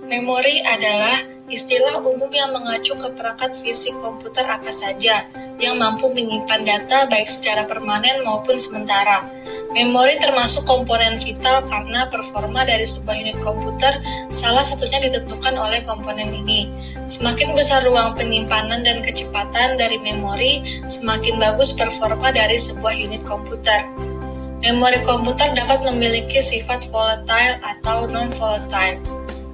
Memori adalah istilah umum yang mengacu ke perangkat fisik komputer apa saja yang mampu menyimpan data baik secara permanen maupun sementara. Memori termasuk komponen vital karena performa dari sebuah unit komputer salah satunya ditentukan oleh komponen ini. Semakin besar ruang penyimpanan dan kecepatan dari memori, semakin bagus performa dari sebuah unit komputer. Memori komputer dapat memiliki sifat volatile atau non-volatile.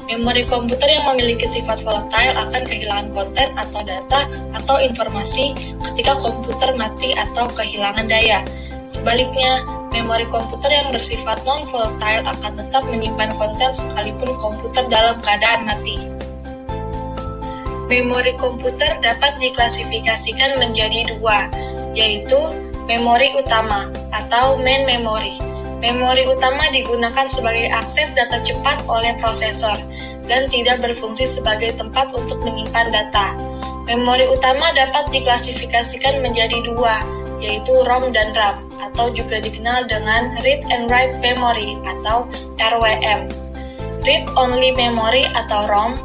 Memori komputer yang memiliki sifat volatile akan kehilangan konten atau data atau informasi ketika komputer mati atau kehilangan daya. Sebaliknya, memori komputer yang bersifat non-volatile akan tetap menyimpan konten sekalipun komputer dalam keadaan mati. Memori komputer dapat diklasifikasikan menjadi dua, yaitu memori utama atau main memory. Memori utama digunakan sebagai akses data cepat oleh prosesor dan tidak berfungsi sebagai tempat untuk menyimpan data. Memori utama dapat diklasifikasikan menjadi dua, yaitu ROM dan RAM, atau juga dikenal dengan Read and Write Memory atau RWM. Read Only Memory atau ROM.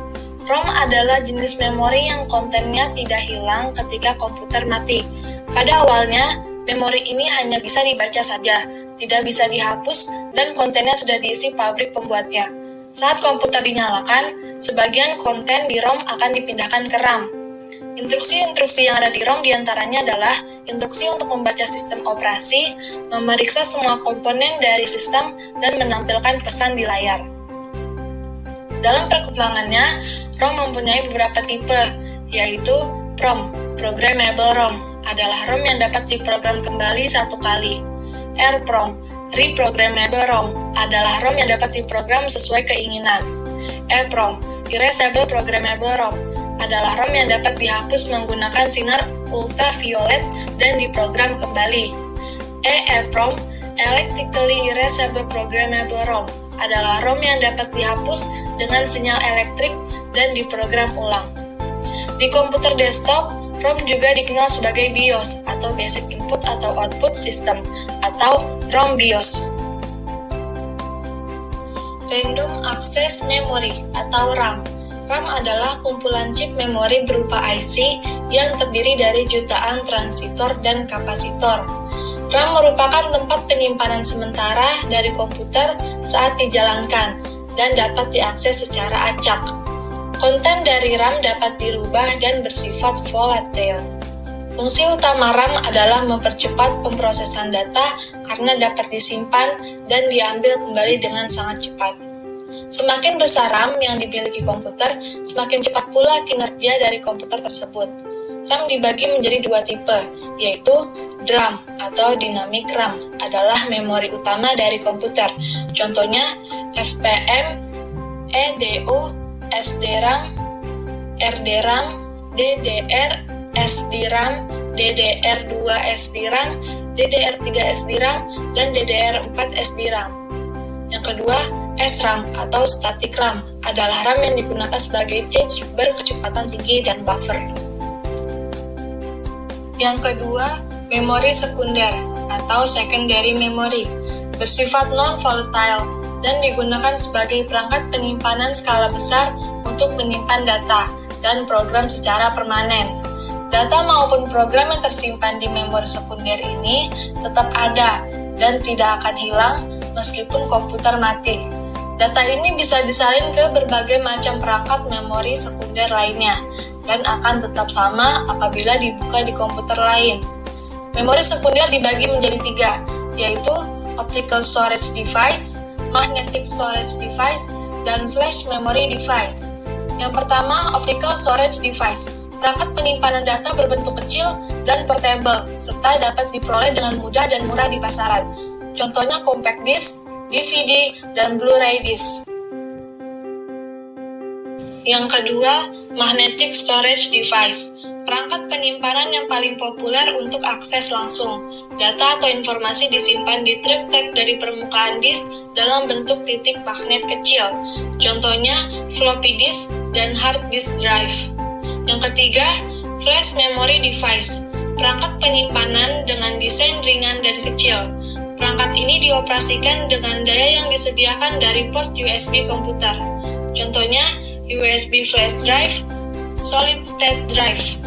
ROM adalah jenis memori yang kontennya tidak hilang ketika komputer mati. Pada awalnya, memori ini hanya bisa dibaca saja, tidak bisa dihapus, dan kontennya sudah diisi pabrik pembuatnya. Saat komputer dinyalakan, sebagian konten di ROM akan dipindahkan ke RAM. Instruksi-instruksi yang ada di ROM diantaranya adalah instruksi untuk membaca sistem operasi, memeriksa semua komponen dari sistem, dan menampilkan pesan di layar. Dalam perkembangannya, ROM mempunyai beberapa tipe, yaitu PROM, Programmable ROM, adalah ROM yang dapat diprogram kembali satu kali. ERPROM, Reprogrammable ROM, adalah ROM yang dapat diprogram sesuai keinginan. EPROM, Erasable Programmable ROM, adalah ROM yang dapat dihapus menggunakan sinar ultraviolet dan diprogram kembali. EEPROM, Electrically Erasable Programmable ROM, adalah ROM yang dapat dihapus dengan sinyal elektrik dan diprogram ulang. Di komputer desktop, ROM juga dikenal sebagai BIOS atau Basic Input atau Output System atau ROM BIOS. Random Access Memory atau RAM. RAM adalah kumpulan chip memori berupa IC yang terdiri dari jutaan transistor dan kapasitor. RAM merupakan tempat penyimpanan sementara dari komputer saat dijalankan dan dapat diakses secara acak. Konten dari RAM dapat dirubah dan bersifat volatile. Fungsi utama RAM adalah mempercepat pemrosesan data karena dapat disimpan dan diambil kembali dengan sangat cepat. Semakin besar RAM yang dimiliki komputer, semakin cepat pula kinerja dari komputer tersebut. RAM dibagi menjadi dua tipe, yaitu DRAM atau Dynamic RAM adalah memori utama dari komputer. Contohnya FPM, EDO, SDRAM, RDRAM, DDR, SDRAM, DDR2 SDRAM, DDR3 SDRAM, dan DDR4 SDRAM. Yang kedua, SRAM atau Static RAM adalah RAM yang digunakan sebagai cache berkecepatan tinggi dan buffer. Yang kedua, memori sekunder atau secondary memory bersifat non-volatile dan digunakan sebagai perangkat penyimpanan skala besar untuk menyimpan data dan program secara permanen. Data maupun program yang tersimpan di memori sekunder ini tetap ada dan tidak akan hilang meskipun komputer mati. Data ini bisa disalin ke berbagai macam perangkat memori sekunder lainnya dan akan tetap sama apabila dibuka di komputer lain. Memori sekunder dibagi menjadi tiga, yaitu optical storage device, magnetic storage device, dan flash memory device. Yang pertama, optical storage device. Perangkat penyimpanan data berbentuk kecil dan portable, serta dapat diperoleh dengan mudah dan murah di pasaran. Contohnya compact disc, DVD, dan Blu-ray disc. Yang kedua, magnetic storage device. Perangkat penyimpanan yang paling populer untuk akses langsung. Data atau informasi disimpan di trip-trap dari permukaan disk dalam bentuk titik magnet kecil. Contohnya floppy disk dan hard disk drive. Yang ketiga, flash memory device. Perangkat penyimpanan dengan desain ringan dan kecil. Perangkat ini dioperasikan dengan daya yang disediakan dari port USB komputer. Contohnya USB flash drive, solid state drive.